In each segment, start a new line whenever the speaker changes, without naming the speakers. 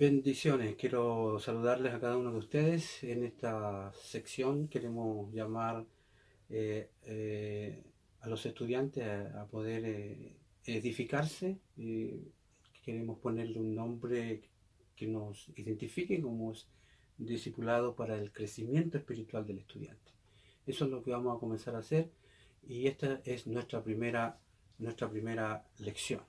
Bendiciones, quiero saludarles a cada uno de ustedes. En esta sección queremos llamar a los estudiantes a poder edificarse. Queremos ponerle un nombre que nos identifique como discipulado para el crecimiento espiritual del estudiante. Eso es lo que vamos a comenzar a hacer y esta es nuestra primera lección.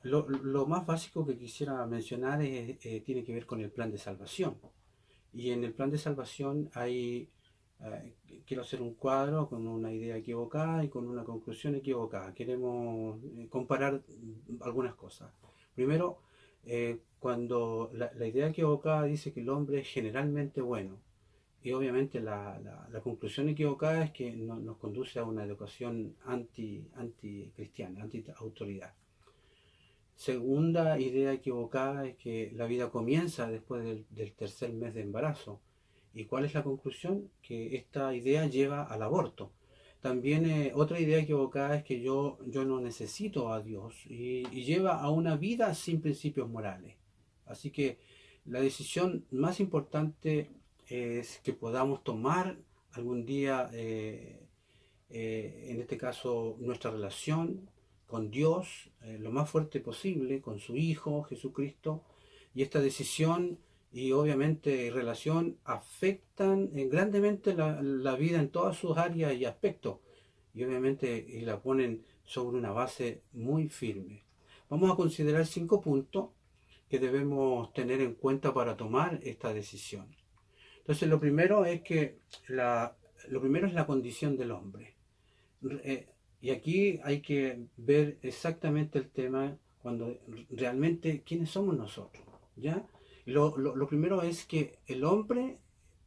Lo más básico que quisiera mencionar tiene que ver con el plan de salvación. Y en el plan de salvación quiero hacer un cuadro con una idea equivocada y con una conclusión equivocada. Queremos comparar algunas cosas. Primero, cuando la idea equivocada dice que el hombre es generalmente bueno, y obviamente la conclusión equivocada es que nos conduce a una educación anti-cristiana, anti-autoridad. Segunda idea equivocada es que la vida comienza después del tercer mes de embarazo. ¿Y cuál es la conclusión? Que esta idea lleva al aborto. También otra idea equivocada es que yo no necesito a Dios y lleva a una vida sin principios morales. Así que la decisión más importante es que podamos tomar algún día, en este caso, nuestra relación con Dios lo más fuerte posible, con su Hijo Jesucristo, y esta decisión y obviamente relación afectan grandemente la vida en todas sus áreas y aspectos, y obviamente la ponen sobre una base muy firme. Vamos a considerar 5 puntos que debemos tener en cuenta para tomar esta decisión. Entonces, lo primero es la condición del hombre. Eh, y aquí hay que ver exactamente el tema cuando realmente quiénes somos nosotros, ¿ya? Lo primero es que el hombre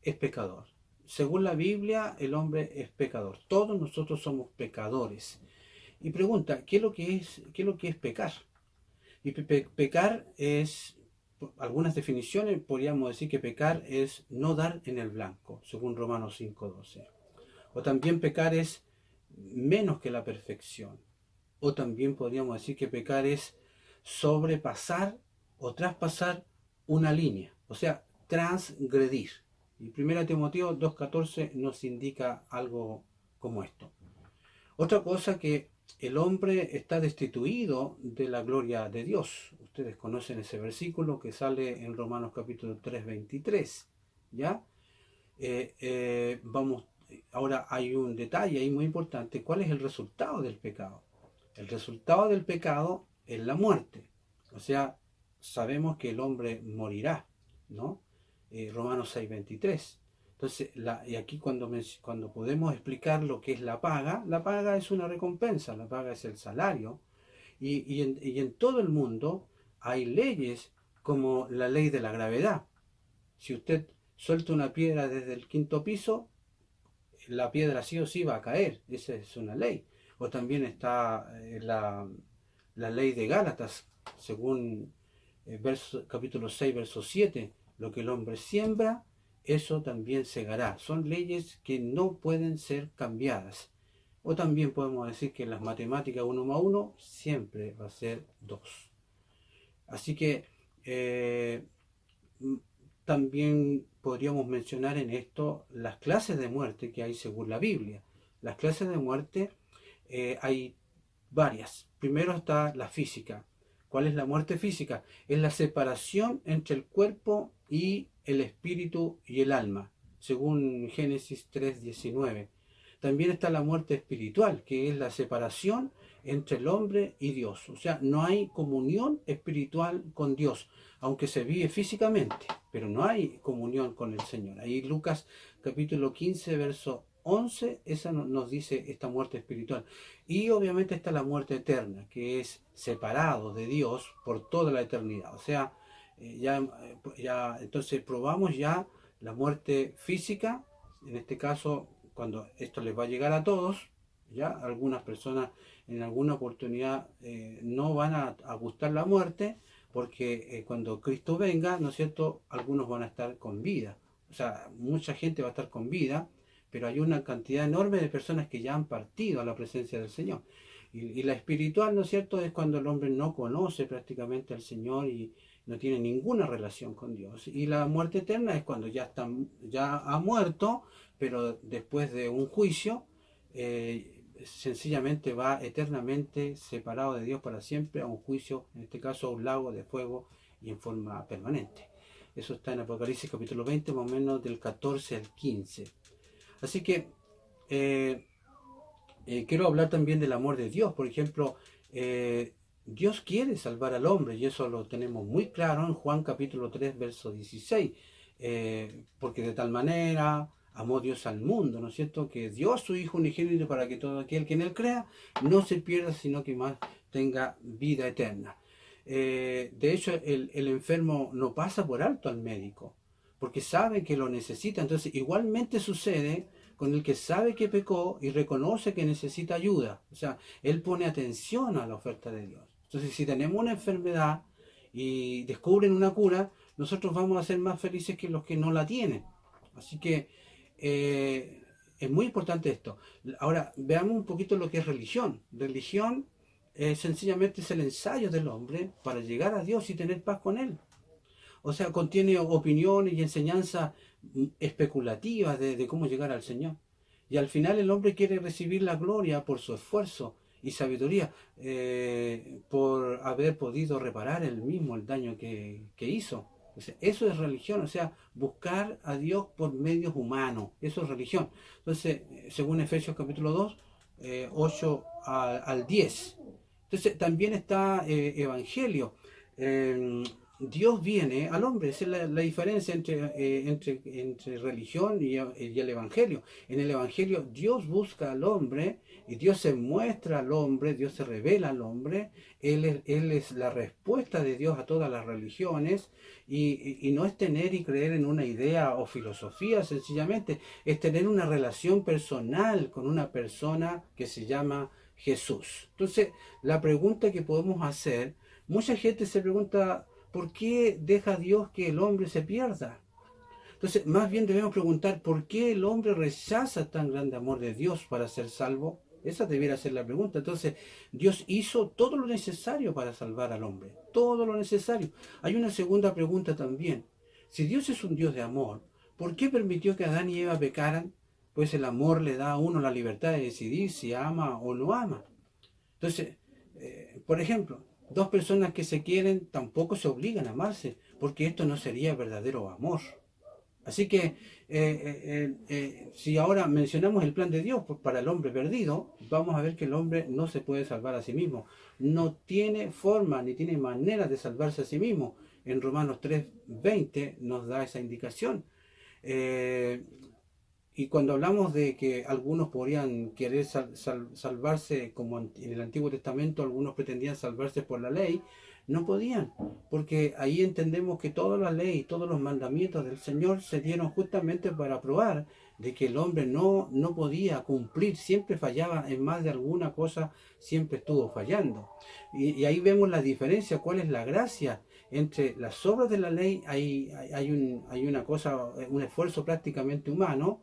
es pecador. Según la Biblia, el hombre es pecador. Todos nosotros somos pecadores. Y pregunta, ¿qué es lo que es pecar? Y pecar es, algunas definiciones, podríamos decir que pecar es no dar en el blanco, según Romanos 5:12. O también pecar es menos que la perfección. O también podríamos decir que pecar es sobrepasar o traspasar una línea, o sea, transgredir. Y 1 Timoteo 2:14 nos indica algo como esto. Otra cosa que el hombre está destituido de la gloria de Dios. Ustedes conocen ese versículo que sale en Romanos capítulo 3:23, ¿ya? Vamos, ahora hay un detalle ahí muy importante. ¿Cuál es el resultado del pecado? El resultado del pecado es la muerte. O sea, sabemos que el hombre morirá, ¿no? Romanos 6:23. Entonces, y aquí cuando podemos explicar lo que es la paga es una recompensa, la paga es el salario. Y en todo el mundo hay leyes como la ley de la gravedad. Si usted suelta una piedra desde el quinto piso, la piedra sí o sí va a caer. Esa es una ley. O también está la ley de Gálatas, según capítulo 6, verso 7. Lo que el hombre siembra, eso también segará. Son leyes que no pueden ser cambiadas. O también podemos decir que en las matemáticas 1 más 1 siempre va a ser 2. Así que también podríamos mencionar en esto las clases de muerte que hay según la Biblia. Las clases de muerte hay varias. Primero está la física. ¿Cuál es la muerte física? Es la separación entre el cuerpo y el espíritu y el alma, según Génesis 3:19. También está la muerte espiritual, que es la separación entre el hombre y Dios. O sea, no hay comunión espiritual con Dios, aunque se vive físicamente, pero no hay comunión con el Señor. Ahí Lucas capítulo 15, verso 11, esa nos dice esta muerte espiritual. Y obviamente está la muerte eterna, que es separado de Dios por toda la eternidad. O sea, ya entonces probamos ya la muerte física, en este caso, cuando esto les va a llegar a todos, ya algunas personas en alguna oportunidad no van a gustar la muerte, porque cuando Cristo venga, ¿no es cierto?, algunos van a estar con vida. O sea, mucha gente va a estar con vida, pero hay una cantidad enorme de personas que ya han partido a la presencia del Señor. Y la espiritual, ¿no es cierto?, es cuando el hombre no conoce prácticamente al Señor y no tiene ninguna relación con Dios. Y la muerte eterna es cuando ya ha muerto, pero después de un juicio, sencillamente va eternamente separado de Dios para siempre a un juicio, en este caso a un lago de fuego y en forma permanente. Eso está en Apocalipsis capítulo 20, más o menos del 14 al 15. Así que quiero hablar también del amor de Dios. Por ejemplo, Dios quiere salvar al hombre, y eso lo tenemos muy claro en Juan capítulo 3, verso 16. Porque de tal manera amó Dios al mundo, ¿no es cierto?, que dio a su Hijo unigénito para que todo aquel que en él crea no se pierda, sino que más tenga vida eterna. De hecho, el enfermo no pasa por alto al médico, porque sabe que lo necesita. Entonces, igualmente sucede con el que sabe que pecó y reconoce que necesita ayuda. O sea, él pone atención a la oferta de Dios. Entonces, si tenemos una enfermedad y descubren una cura, nosotros vamos a ser más felices que los que no la tienen. Así que es muy importante esto. Ahora, veamos un poquito lo que es religión. Religión sencillamente es el ensayo del hombre para llegar a Dios y tener paz con Él. O sea, contiene opiniones y enseñanzas especulativas de cómo llegar al Señor. Y al final el hombre quiere recibir la gloria por su esfuerzo y sabiduría, por haber podido reparar él mismo el daño que hizo. O sea, eso es religión, o sea, buscar a Dios por medios humanos, eso es religión. Entonces, según Efesios capítulo 2, 8 al 10. Entonces, también está Evangelio. Dios viene al hombre, esa es la diferencia entre religión y el Evangelio. En el Evangelio Dios busca al hombre y Dios se muestra al hombre, Dios se revela al hombre, Él es la respuesta de Dios a todas las religiones y no es tener y creer en una idea o filosofía sencillamente, es tener una relación personal con una persona que se llama Jesús. Entonces, la pregunta que podemos hacer, mucha gente se pregunta, ¿por qué deja Dios que el hombre se pierda? Entonces, más bien debemos preguntar, ¿por qué el hombre rechaza tan grande amor de Dios para ser salvo? Esa debiera ser la pregunta. Entonces, Dios hizo todo lo necesario para salvar al hombre. Todo lo necesario. Hay una segunda pregunta también. Si Dios es un Dios de amor, ¿por qué permitió que Adán y Eva pecaran? Pues el amor le da a uno la libertad de decidir si ama o no ama. Entonces, por ejemplo, dos personas que se quieren tampoco se obligan a amarse, porque esto no sería verdadero amor. Así que si ahora mencionamos el plan de Dios para el hombre perdido, vamos a ver que el hombre no se puede salvar a sí mismo. No tiene forma ni tiene manera de salvarse a sí mismo. En Romanos 3:20 nos da esa indicación. Y cuando hablamos de que algunos podrían querer salvarse, como en el Antiguo Testamento, algunos pretendían salvarse por la ley, no podían, porque ahí entendemos que toda la ley, todos los mandamientos del Señor se dieron justamente para probar de que el hombre no podía cumplir, siempre fallaba en más de alguna cosa, siempre estuvo fallando. Y ahí vemos la diferencia, cuál es la gracia. Entre las obras de la ley hay una cosa, un esfuerzo prácticamente humano.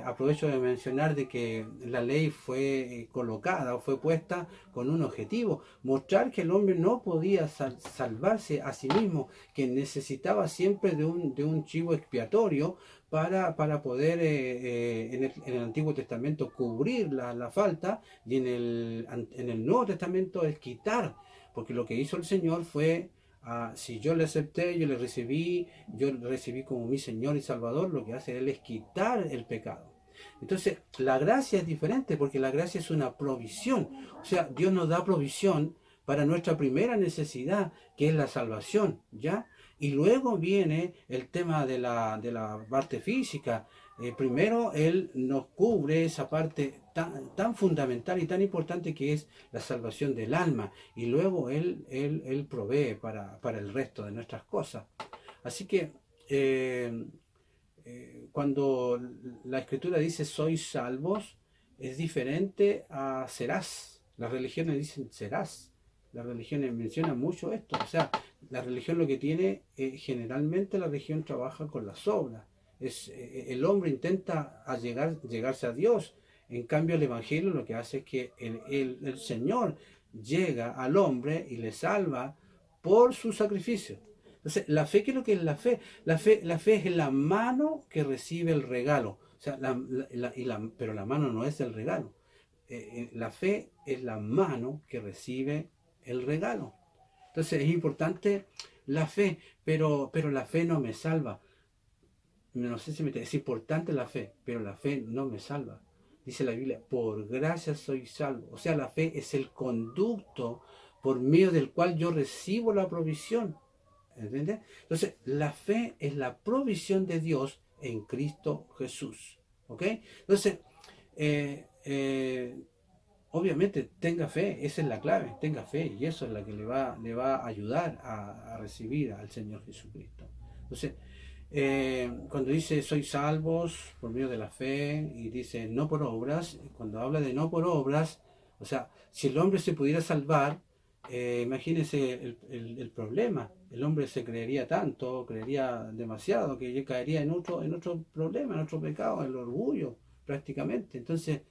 Aprovecho de mencionar de que la ley fue colocada o fue puesta con un objetivo, mostrar que el hombre no podía salvarse a sí mismo, que necesitaba siempre de un chivo expiatorio para poder en el Antiguo Testamento cubrir la falta, y en el Nuevo Testamento es quitar, porque lo que hizo el Señor fue, si yo le acepté, yo le recibí como mi Señor y Salvador, lo que hace Él es quitar el pecado. Entonces, la gracia es diferente, porque la gracia es una provisión. O sea, Dios nos da provisión para nuestra primera necesidad, que es la salvación, ¿ya? Y luego viene el tema de la parte física. Primero Él nos cubre esa parte tan fundamental y tan importante que es la salvación del alma, y luego Él provee para el resto de nuestras cosas. Así que cuando la Escritura dice sois salvos, es diferente a serás. Las religiones dicen serás. Las religiones mencionan mucho esto. O sea, la religión lo que tiene, generalmente la religión trabaja con las obras. El hombre intenta llegarse a Dios. En cambio, el Evangelio lo que hace es que el Señor llega al hombre y le salva por su sacrificio. Entonces, la fe, ¿qué es lo que es la fe? La fe es la mano que recibe el regalo. O sea, pero la mano no es el regalo. La fe es la mano que recibe el regalo. Entonces, es importante la fe, pero la fe no me salva. No sé si es importante la fe, pero la fe no me salva. Dice la Biblia, por gracia soy salvo. O sea, la fe es el conducto por medio del cual yo recibo la provisión. ¿Entiendes? Entonces, la fe es la provisión de Dios en Cristo Jesús. ¿Ok? Entonces, eh, eh, obviamente, tenga fe, esa es la clave, tenga fe, y eso es la que le va a ayudar a recibir al Señor Jesucristo. Entonces, cuando dice soy salvos por medio de la fe y dice no por obras, cuando habla de no por obras, o sea, si el hombre se pudiera salvar, imagínese el problema. El hombre se creería tanto, creería demasiado, que caería en otro problema, en otro pecado, en el orgullo, prácticamente. Entonces,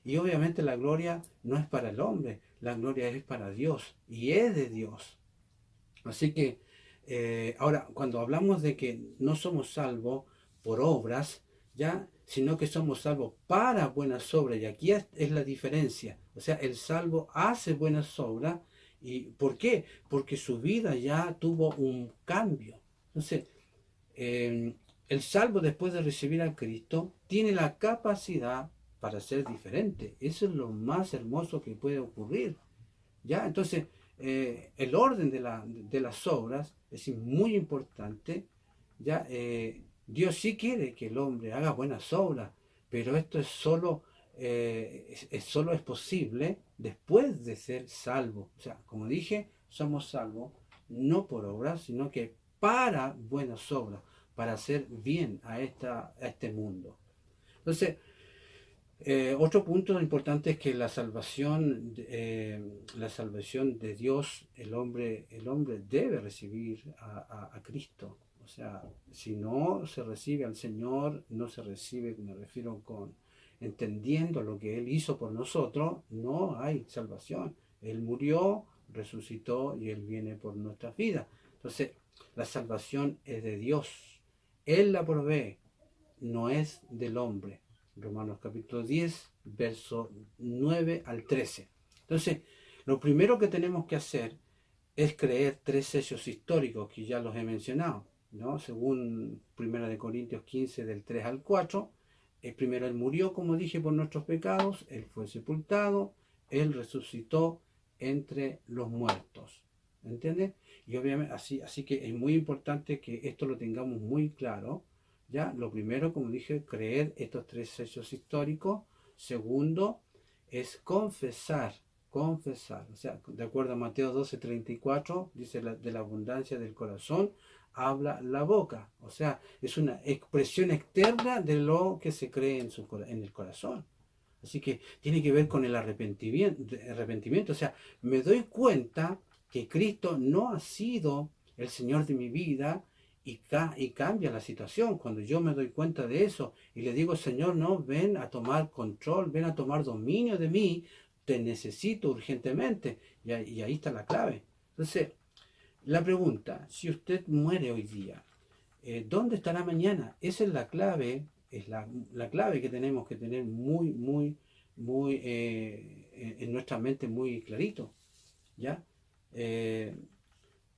y obviamente la gloria no es para el hombre, la gloria es para Dios y es de Dios. Así que ahora, cuando hablamos de que no somos salvos por obras, ya, sino que somos salvos para buenas obras, y aquí es la diferencia. O sea, el salvo hace buenas obras, ¿y por qué? Porque su vida ya tuvo un cambio. Entonces, el salvo después de recibir a Cristo tiene la capacidad para ser diferente. Eso es lo más hermoso que puede ocurrir. ¿Ya? Entonces, el orden de las obras es muy importante. ¿Ya? Dios sí quiere que el hombre haga buenas obras, pero esto solo es posible después de ser salvo. O sea, como dije, somos salvos no por obras, sino que para buenas obras, para hacer bien a este mundo. Entonces, otro punto importante es que la salvación de Dios, el hombre debe recibir a Cristo. O sea, si no se recibe al Señor, no se recibe, me refiero con entendiendo lo que Él hizo por nosotros, no hay salvación. Él murió, resucitó y Él viene por nuestras vidas. Entonces, la salvación es de Dios. Él la provee, no es del hombre. Romanos capítulo 10, verso 9 al 13. Entonces, lo primero que tenemos que hacer es creer tres hechos históricos que ya los he mencionado, ¿no? Según 1 de Corintios 15, del 3 al 4, primero Él murió, como dije, por nuestros pecados, Él fue sepultado, Él resucitó entre los muertos. ¿Entiendes? Y obviamente, así que es muy importante que esto lo tengamos muy claro. ¿Ya? Lo primero, como dije, creer estos tres hechos históricos. Segundo, es confesar. O sea, de acuerdo a Mateo 12:34, dice de la abundancia del corazón habla la boca. O sea, es una expresión externa de lo que se cree en el corazón. Así que tiene que ver con el arrepentimiento. O sea, me doy cuenta que Cristo no ha sido el Señor de mi vida, y cambia la situación. Cuando yo me doy cuenta de eso y le digo, Señor, no, ven a tomar control, ven a tomar dominio de mí, te necesito urgentemente. Y ahí está la clave. Entonces, la pregunta, si usted muere hoy día, ¿dónde estará mañana? Esa es la clave, es la clave que tenemos que tener muy en nuestra mente muy clarito. ¿Ya?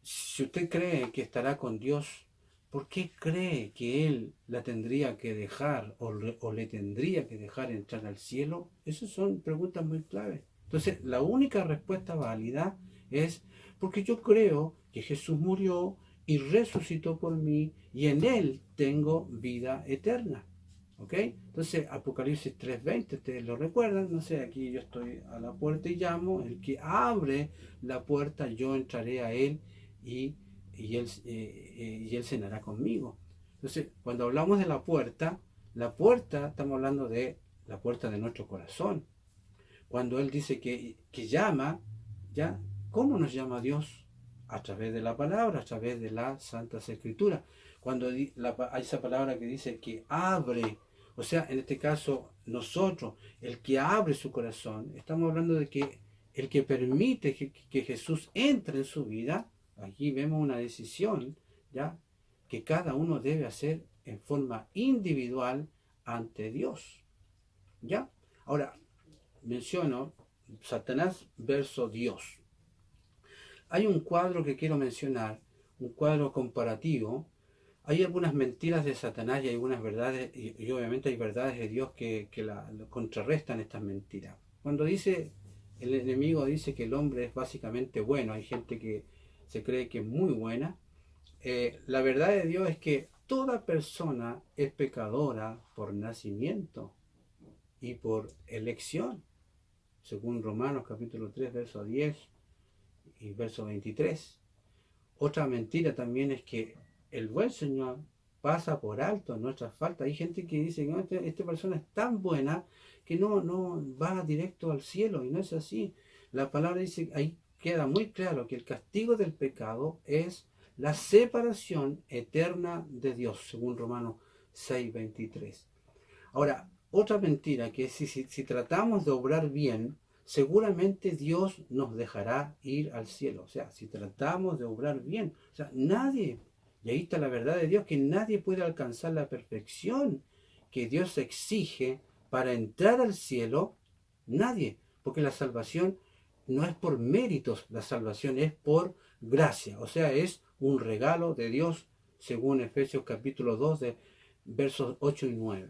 Si usted cree que estará con Dios, ¿por qué cree que Él la tendría que dejar o le tendría que dejar entrar al cielo? Esas son preguntas muy claves. Entonces, la única respuesta válida es porque yo creo que Jesús murió y resucitó por mí y en Él tengo vida eterna. ¿Ok? Entonces, Apocalipsis 3:20, ustedes lo recuerdan, no sé, aquí yo estoy a la puerta y llamo, el que abre la puerta, yo entraré a Él y él cenará conmigo. Entonces, cuando hablamos de la puerta, estamos hablando de la puerta de nuestro corazón. Cuando Él dice que llama, ¿ya? ¿Cómo nos llama Dios? A través de la palabra, a través de las Santas Escrituras. Cuando hay esa palabra que dice que abre, o sea, en este caso, nosotros, el que abre su corazón, estamos hablando de que el que permite que Jesús entre en su vida, Aquí vemos una decisión, ¿ya?, que cada uno debe hacer en forma individual ante Dios, ¿ya? Ahora, menciono Satanás versus Dios. Hay un cuadro que quiero mencionar, un cuadro comparativo. Hay algunas mentiras de Satanás y algunas verdades, y obviamente hay verdades de Dios que contrarrestan estas mentiras. Cuando dice, el enemigo dice que el hombre es básicamente bueno, hay gente que se cree que es muy buena. La verdad de Dios es que toda persona es pecadora por nacimiento y por elección, según Romanos capítulo 3, verso 10 y verso 23. Otra mentira también es que el buen Señor pasa por alto nuestras faltas. Hay gente que dice que no, esta persona es tan buena que no va directo al cielo, y no es así. La palabra dice, ahí queda muy claro que el castigo del pecado es la separación eterna de Dios, según Romanos 6:23. Ahora, otra mentira que es si tratamos de obrar bien, seguramente Dios nos dejará ir al cielo. O sea, si tratamos de obrar bien, o sea, nadie, y ahí está la verdad de Dios, que nadie puede alcanzar la perfección que Dios exige para entrar al cielo, nadie, porque la salvación no es por méritos, la salvación es por gracia, o sea, es un regalo de Dios, según Efesios capítulo 2, de versos 8 y 9.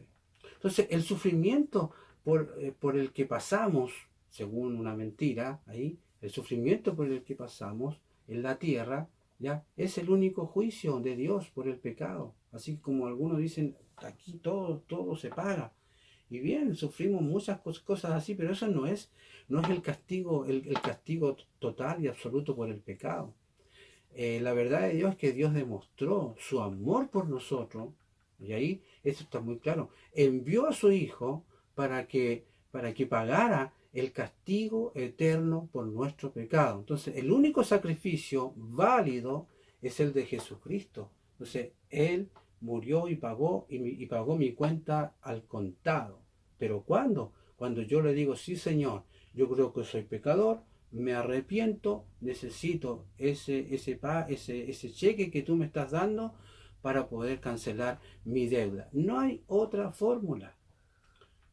Entonces, el sufrimiento por el que pasamos, según una mentira, ahí, el sufrimiento por el que pasamos en la tierra, ya, es el único juicio de Dios por el pecado. Así como algunos dicen, aquí todo se paga. Y bien, sufrimos muchas cosas así, pero eso no es el castigo total y absoluto por el pecado. La verdad de Dios es que Dios demostró su amor por nosotros, y ahí eso está muy claro. Envió a su Hijo para que pagara el castigo eterno por nuestro pecado. Entonces, el único sacrificio válido es el de Jesucristo. Entonces, Él murió y pagó mi cuenta al contado. ¿Pero cuándo? Cuando yo le digo, sí, Señor, yo creo que soy pecador, me arrepiento, necesito ese cheque que tú me estás dando para poder cancelar mi deuda. No hay otra fórmula.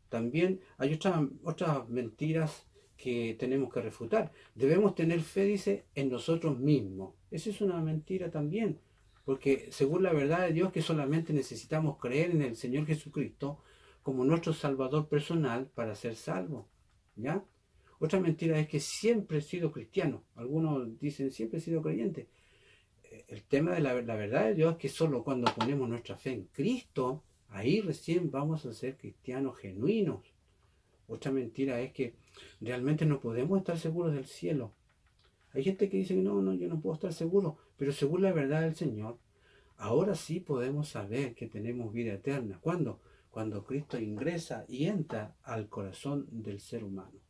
También hay otras mentiras que tenemos que refutar. Debemos tener fe, dice, en nosotros mismos. Esa es una mentira también, porque según la verdad de Dios, que solamente necesitamos creer en el Señor Jesucristo como nuestro Salvador personal para ser salvos, ¿ya? Otra mentira es que siempre he sido cristiano. Algunos dicen siempre he sido creyente. El tema de la verdad de Dios es que solo cuando ponemos nuestra fe en Cristo, ahí recién vamos a ser cristianos genuinos. Otra mentira es que realmente no podemos estar seguros del cielo. Hay gente que dice, no, yo no puedo estar seguro, pero según la verdad del Señor, ahora sí podemos saber que tenemos vida eterna. ¿Cuándo? Cuando Cristo ingresa y entra al corazón del ser humano.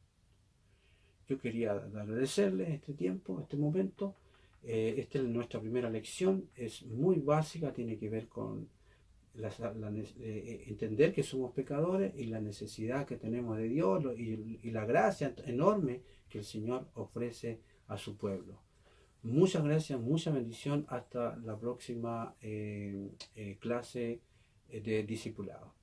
Yo quería agradecerles este tiempo, este momento. Esta es nuestra primera lección, es muy básica, tiene que ver con entender que somos pecadores y la necesidad que tenemos de Dios y la gracia enorme que el Señor ofrece a su pueblo. Muchas gracias, mucha bendición. Hasta la próxima clase de discipulado.